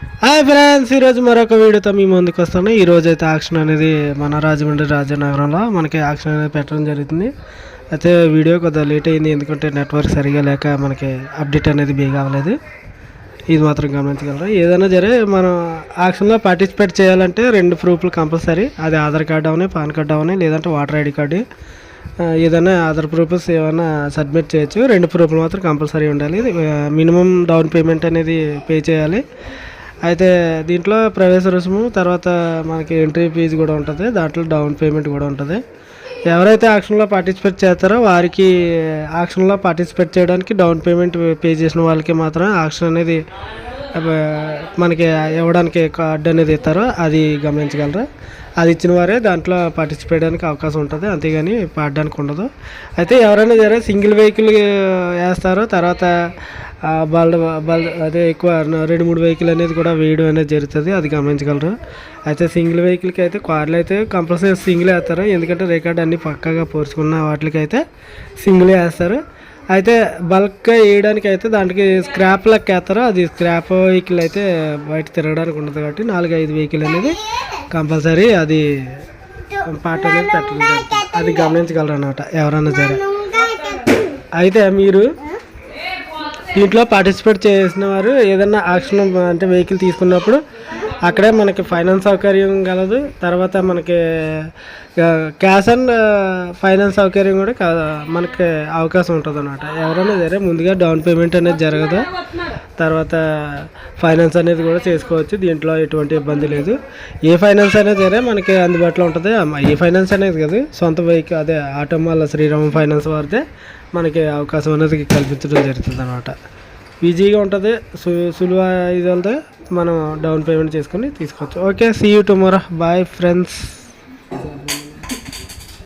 Hi friends, ఈరోజు మరొక వీడియోతో మీ ముందుకు వస్తాను. ఈరోజు అయితే ఆక్షన్ అనేది మన రాజమండ్రి రాజనగరంలో మనకి ఆక్షన్ అనేది పెట్టడం జరుగుతుంది. అయితే వీడియో కొద్దిగా లేట్ అయింది, ఎందుకంటే నెట్వర్క్ సరిగా లేక మనకి అప్డేట్ అనేది బేగా అవ్వలేదు. ఇది మాత్రం గమనించగలరా. ఏదైనా సరే మనం ఆక్షన్లో పార్టిసిపేట్ చేయాలంటే 2 ప్రూఫ్లు కంపల్సరీ. అది ఆధార్ కార్డు అవని, పాన్ కార్డు అవని, లేదంటే వాటర్ ఐడి కార్డు, ఏదైనా అదర్ ప్రూఫ్స్ ఏమైనా సబ్మిట్ చేయొచ్చు. 2 ప్రూఫ్లు మాత్రం కంపల్సరీ ఉండాలి. మినిమం డౌన్ పేమెంట్ అనేది పే చేయాలి. అయితే దీంట్లో ప్రవేశ రుసుము, తర్వాత మనకి ఎంట్రీ ఫీజు కూడా ఉంటుంది, దాంట్లో డౌన్ పేమెంట్ కూడా ఉంటుంది. ఎవరైతే ఆక్షన్లో పార్టిసిపేట్ చేస్తారో వారికి ఆక్షన్లో పార్టిసిపేట్ చేయడానికి డౌన్ పేమెంట్ పే చేసిన వాళ్ళకి మాత్రం ఆక్షన్ అనేది మనకి ఇవ్వడానికి కార్డు అనేది ఇస్తారో అది గమనించగలరు. అది ఇచ్చిన వారే దాంట్లో పార్టిసిపేట్ చేయడానికి అవకాశం ఉంటుంది, అంతేగాని పాడడానికి ఉండదు. అయితే ఎవరైనా సరే సింగిల్ వెహికల్ వేస్తారో, తర్వాత అదే ఎక్కువ 2-3 వెహికల్ అనేది కూడా వేయడం అనేది జరుగుతుంది, అది గమనించగలరు. అయితే సింగిల్ వెహికల్కి అయితే కార్లు అయితే కంపల్సరీ సింగిల్ వేస్తారు, ఎందుకంటే రికార్డ్ అన్నీ పక్కాగా పోర్చుకున్న వాటికి అయితే సింగిల్ వేస్తారు. అయితే బల్క్గా వేయడానికి అయితే దానికి స్క్రాప్ లెక్క వేస్తారు. అది స్క్రాప్ వెహికల్ అయితే బయట తిరగడానికి ఉండదు, కాబట్టి 4-5 వెహికల్ అనేది కంపల్సరీ అది పార్ట్ అనేది పెట్టడం జరుగుతుంది, అది గమనించగలరు అన్నమాట ఎవరన్నా సరే. అయితే మీరు దీంట్లో పార్టిసిపేట్ చేసిన వారు ఏదన్నా ఆక్షన్ అంటే వెహికల్ తీసుకున్నప్పుడు అక్కడే మనకి ఫైనాన్స్ సౌకర్యం కలదు, తర్వాత మనకి క్యాష్ అండ్ ఫైనాన్స్ సౌకర్యం కూడా మనకి అవకాశం ఉంటుంది అన్నమాట. ఎవరైనా సరే ముందుగా డౌన్ పేమెంట్ అనేది జరగదు, తర్వాత ఫైనాన్స్ అనేది కూడా చేసుకోవచ్చు. దీంట్లో ఎటువంటి ఇబ్బంది లేదు. ఏ ఫైనాన్స్ అనేది సరే మనకి అందుబాటులో ఉంటుంది. ఏ ఫైనాన్స్ అనేది కాదు, సొంత వెహికల్ అదే ఆటోమాల శ్రీరామ ఫైనాన్స్ వారితే మనకి అవకాశం అనేది కల్పించడం జరుగుతుంది అన్నమాట. ఈజీగా ఉంటుంది, సులువు ఇదంతా మనం డౌన్ పేమెంట్ చేసుకొని తీసుకోవచ్చు. Okay, see you tomorrow. Bye friends.